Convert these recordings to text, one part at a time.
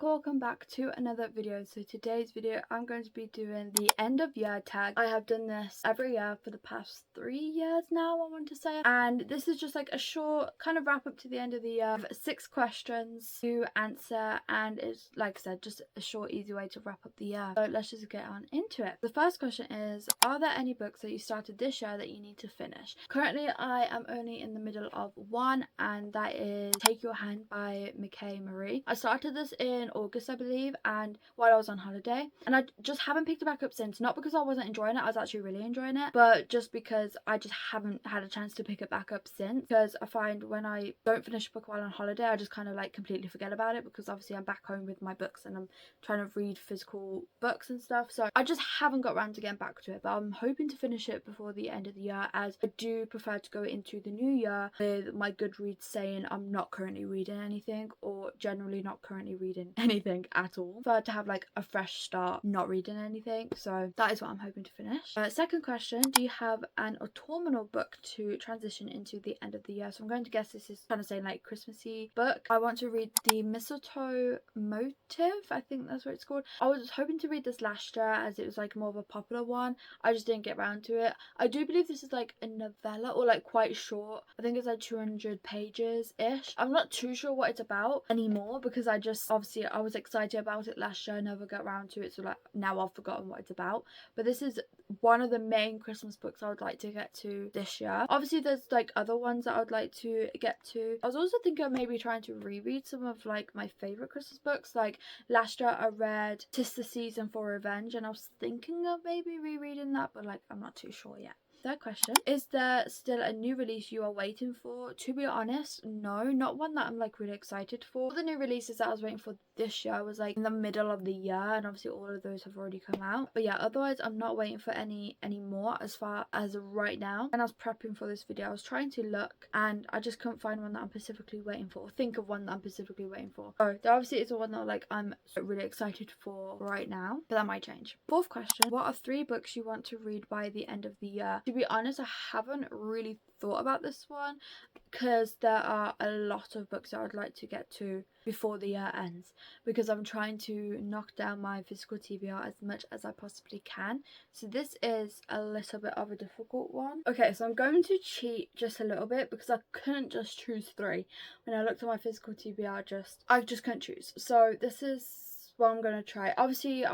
welcome back to another video. So today's video I'm going to be doing the end of year tag. I have done this every year for the past 3 years now, I want to say, and this is just like a short kind of wrap up to the end of the year of 6 questions to answer, and it's, like I said, just a short easy way to wrap up the year. So let's just get on into it. The first question is, are there any books that you started this year that you need to finish? Currently I am only in the middle of one, and that is Take Your Hand by McKay Marie. I started this in August, I believe, and while I was on holiday, and I just haven't picked it back up since. Not because I wasn't enjoying it, I was actually really enjoying it, but just because I just haven't had a chance to pick it back up since. Because I find when I don't finish a book while on holiday, I just kind of like completely forget about it, because obviously I'm back home with my books and I'm trying to read physical books and stuff, so I just haven't got around to getting back to it. But I'm hoping to finish it before the end of the year, as I do prefer to go into the new year with my Goodreads saying I'm not currently reading anything, or generally not currently reading anything at all. I prefer to have like a fresh start, not reading anything, so that is what I'm hoping to finish. Second question, do you have an autumnal book to transition into the end of the year? So I'm going to guess this is kind of saying like Christmassy book. I want to read The Mistletoe Motive, I think that's what it's called. I was hoping to read this last year as it was like more of a popular one. I just didn't get around to it. I do believe this is like a novella, or like quite short. I think it's like 200 pages ish. I'm not too sure what it's about anymore, because I just, obviously I was excited about it last year, never got around to it, so like now I've forgotten what it's about. But this is one of the main Christmas books I would like to get to this year. Obviously there's like other ones that I would like to get to. I was also thinking of maybe trying to reread some of like my favorite Christmas books. Like last year I read 'Tis the Season for Revenge, and I was thinking of maybe rereading that, but like I'm not too sure yet. Third question, is there still a new release you are waiting for? To be honest, no, not one that I'm like really excited for. All the new releases that I was waiting for this year was like in the middle of the year, and obviously all of those have already come out. But yeah, otherwise I'm not waiting for any more as far as right now. When I was prepping for this video, I was trying to look, and I just couldn't find one that I'm specifically waiting for, or think of one that I'm specifically waiting for. So there obviously is one that like I'm really excited for right now, but that might change. Fourth question, what are 3 books you want to read by the end of the year? To be honest, I haven't really thought about this one, because there are a lot of books that I'd like to get to before the year ends, because I'm trying to knock down my physical TBR as much as I possibly can. So this is a little bit of a difficult one. Okay, so I'm going to cheat just a little bit, because I couldn't just choose 3. When I looked at my physical TBR, I just couldn't choose. So this is what I'm going to try. Obviously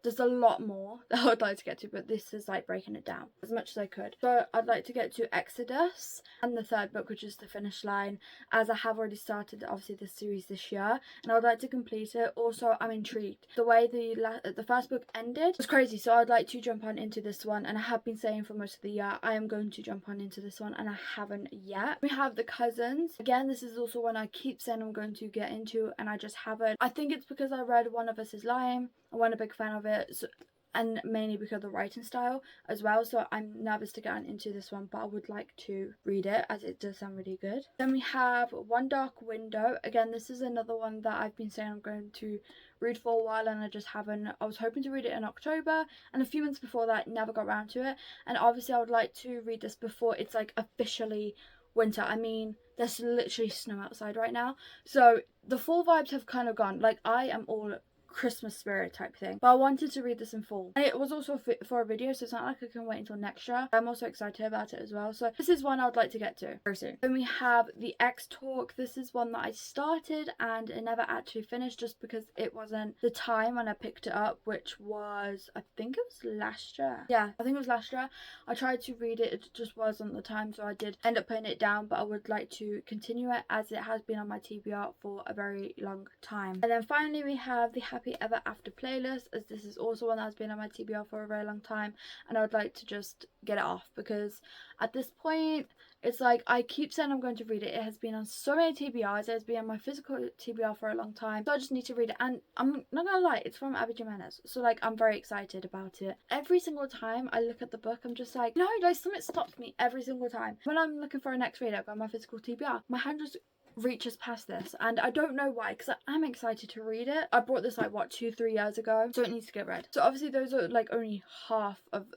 there's a lot more that I would like to get to, but this is like breaking it down as much as I could. So I'd like to get to Exodus, and the third book, which is The Finish Line, as I have already started obviously this series this year, and I would like to complete it. Also, I'm intrigued. The way the first book ended was crazy, so I'd like to jump on into this one, and I have been saying for most of the year I am going to jump on into this one, and I haven't yet. We have The Cousins. Again, this is also one I keep saying I'm going to get into, and I just haven't. I think it's because I read One of Us is Lying. I wasn't a big fan of it, so, and mainly because of the writing style as well, so I'm nervous to get on into this one, but I would like to read it as it does sound really good. Then we have One Dark Window. Again, this is another one that I've been saying I'm going to read for a while, and I just haven't. I was hoping to read it in October, and a few months before that never got around to it, and obviously I would like to read this before it's like officially winter. I mean, there's literally snow outside right now, so the fall vibes have kind of gone. Like, I am all Christmas spirit type thing, but I wanted to read this in fall, and it was also for a video, so it's not like I can wait until next year. I'm also excited about it as well, so this is one I would like to get to very soon. Then we have The X Talk. This is one that I started and it never actually finished, just because it wasn't the time when I picked it up, which was, I think it was last year. Yeah, I think it was last year. I tried to read it, it just wasn't the time, so I did end up putting it down, but I would like to continue it, as it has been on my TBR for a very long time. And then finally we have the Happy Ever After playlist, as this is also one that has been on my TBR for a very long time, and I would like to just get it off, because at this point it's like I keep saying I'm going to read it. It has been on so many TBRs, it has been on my physical TBR for a long time, so I just need to read it. And I'm not gonna lie, it's from Abby Jimenez, so like I'm very excited about it. Every single time I look at the book, I'm just like, no, like something stops me every single time. When I'm looking for a next read, I've got my physical TBR, my hand just reaches past this, and I don't know why, because I'm excited to read it. I bought this like what 2-3 years ago, so it needs to get read. So obviously those are like only half of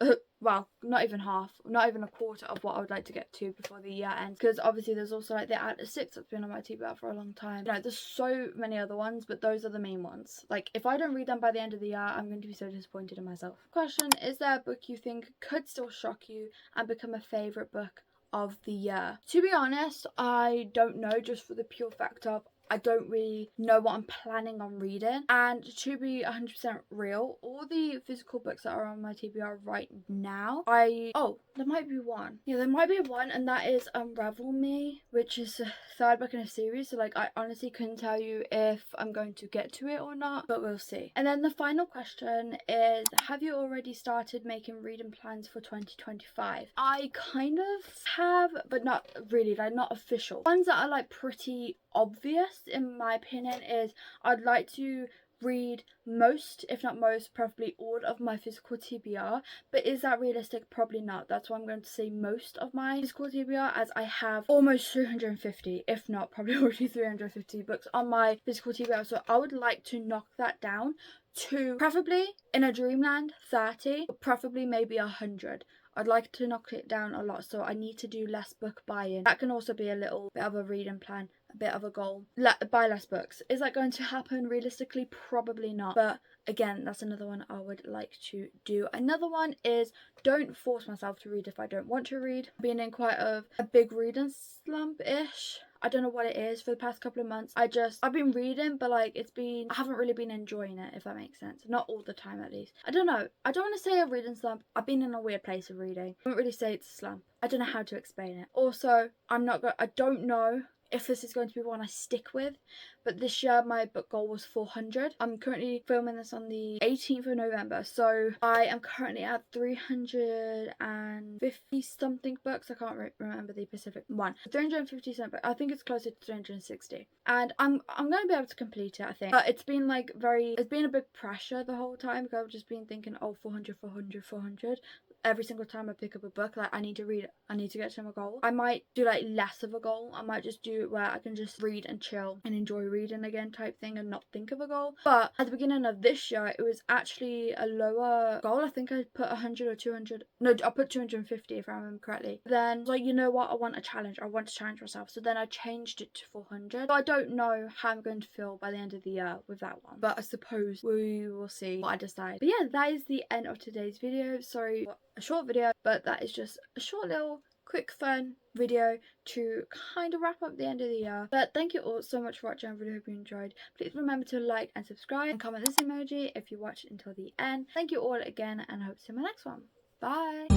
well, not even half, not even a quarter of what I would like to get to before the year ends, because obviously there's also like the Atlas 6 that's been on my TBR for a long time. You know, there's so many other ones, but those are the main ones. Like, if I don't read them by the end of the year, I'm going to be so disappointed in myself. Question: is there a book you think could still shock you and become a favourite book of the year? To be honest, I don't know, just for the pure fact of I don't really know what I'm planning on reading. And to be 100% real, all the physical books that are on my TBR right now, there might be one. Yeah, there might be one, and that is Unravel Me, which is the third book in a series. So like, I honestly couldn't tell you if I'm going to get to it or not, but we'll see. And then the final question is, have you already started making reading plans for 2025? I kind of have, but not really, like not official. Ones that are like pretty obvious in my opinion is I'd like to read most, if not most, preferably all of my physical TBR. But is that realistic? Probably not. That's why I'm going to say most of my physical TBR, as I have almost 350, if not probably already 350 books on my physical TBR. So I would like to knock that down to preferably in a dreamland 30, but preferably maybe 100. I'd like to knock it down a lot, so I need to do less book buying. That can also be a little bit of a reading plan, a bit of a goal. Buy less books. Is that going to happen realistically? Probably not. But again, that's another one I would like to do. Another one is don't force myself to read if I don't want to read. I've been in quite a big reading slump-ish. I don't know what it is for the past couple of months. I've been reading, but like I haven't really been enjoying it, if that makes sense. Not all the time, at least. I don't know. I don't want to say a reading slump. I've been in a weird place of reading. I wouldn't really say it's a slump. I don't know how to explain it. Also, I don't know if this is going to be one I stick with, but this year my book goal was 400. I'm currently filming this on the 18th of November, so I am currently at 350 something books. I can't remember the specific one. 350 something. I think it's closer to 360, and I'm going to be able to complete it, I think. But it's been like it's been a big pressure the whole time, because I've just been thinking, oh, 400 every single time I pick up a book. Like, I need to read it, I need to get to my goal. I might do like less of a goal. I might just do it where I can just read and chill and enjoy reading again type thing, and not think of a goal. But at the beginning of this year, it was actually a lower goal. I think I put 100 or 200. No, I put 250 if I remember correctly. Then I was like, you know what, I want a challenge. I want to challenge myself. So then I changed it to 400. So I don't know how I'm going to feel by the end of the year with that one, but I suppose we will see what I decide. But yeah, that is the end of today's video. Sorry for a short video, but that is just a short little quick fun video to kind of wrap up the end of the year. But thank you all so much for watching. I really hope you enjoyed. Please remember to like and subscribe and comment this emoji if you watched until the end. Thank you all again, and I hope to see you in my next one. Bye.